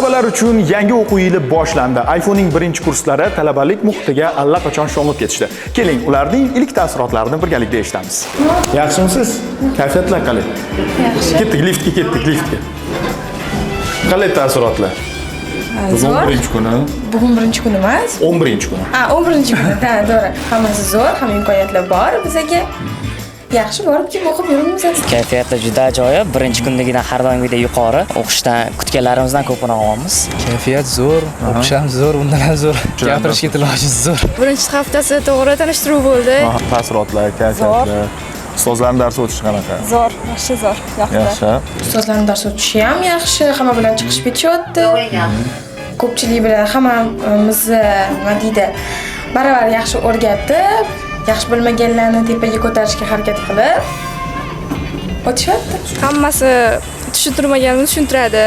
Talabalar uchun yangi o'quv yili boshlandi. iPhone'ning birinchi kurslari talabalik muhitiga allaqachon sho'ng'ib ketishdi. Keling, ularning ilk taassurotlarini birgalikda eshitamiz. Yaxshimisiz? Kayfiyatlar qalay? Yaxshi. Ketdik, liftga. Qalay taassurotlar? Bugun birinchi kuni. Bugun birinchi kun emas. 11-kuni. 11-kuni. Ha, to'g'ri. Hammasi zo'r, hamma imkoniyatlar bor bizga. Yaxshi borib kelib o'qib yuribmiz. Kayfiyati juda ajoyib. Birinchi kundagidan har doimgidek yuqori. O'qishdan kutganlarimizdan ko'proq olamiz. Kayfiyat zo'r, o'qish ham zo'r, undan ham zo'r. Gapirishga tilojiz zo'r. Birinchi haftasi to'g'ri tanishtiruv bo'ldi. Taassurotlar, kayfiyatlar. Ustozlarning darsi o'tishi qanaqa? Zo'r, yaxshi zo'r. Yaxshi. Ustozlarning dars o'tishi ham yaxshi, hamma bilan chiqishib ketishyapti. Ko'pchilik bilan hammamizni nima deydi, baravar yaxshi o'rgatib, yaxshi bilmaganlarni tepaga ko'tarishga harakat qilib o'tishyapti. Hammasi tushuntirmaganini tushuntiradi.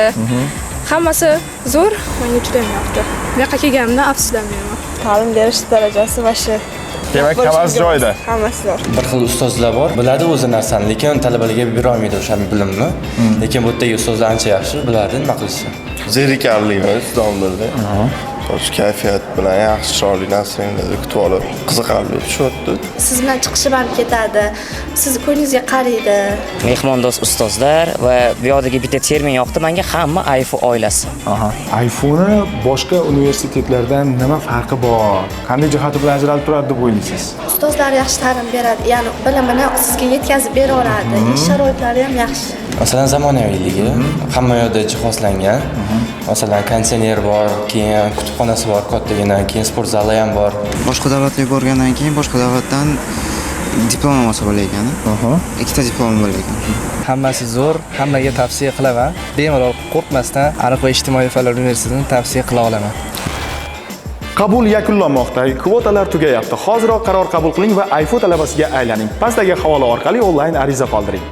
Hammasi zo'r. Menga juda ham yoqdi. Bu yoqqa kelganimdan afsuslanmayman. Ta'lim berish darajasi va shu. Demak, hammasi joyida. Hammasi zo'r. Bir xil ustozlar bor, biladi o'zi narsani, lekin talabalarga bera olmaydi o'sha bilimni. Lekin bu yerdagi ustozlar ancha yaxshi, biladi nima qilishni. Zerikarlimiz domlarda. Kayfiyat bilan yaxshi chiroyli narsalarni kutib olib, qiziqarli tushyapti. Siz bilan chiqishib ham ketadi. Siz ko'nglingizga qaraydi. Mehmondo'st ustozlar va bu yoqdagi bitta termin yoqdi menga, hamma iPhone oilasi. iPhone'ni boshqa universitetlardan nima farqi bor? Qanday jihati bilan ajralib turadi deb o'ylaysiz? Ustozlar yaxshi ta'lim beradi, ya'ni bilimini sizga yetkazib bera oladi. Ish sharoitlari ham yaxshi. Masalan, zamonaviyligi, hamma yoqda jihozlangan. Masalan, konditsioner bor, keyin kutubxonasi bor, kattagina, keyin sport zali ham bor. Boshqa davlatga borgandan keyin boshqa davlatdan diplom olsa bo'lar ekan. Ikkita diplom bo'lar ekan. Hammasi zo'r, hammaga tavsiya qilaman. Bemalol qo'rqmasdan Ariq va ijtimoiy fanlar universitetini tavsiya qila olaman. Qabul yakunlanmoqda. Kvotalar tugayapti. Hoziroq qaror qabul qiling va iPhone talabasiga aylaning. Pastdagi havola orqali onlayn ariza qoldiring.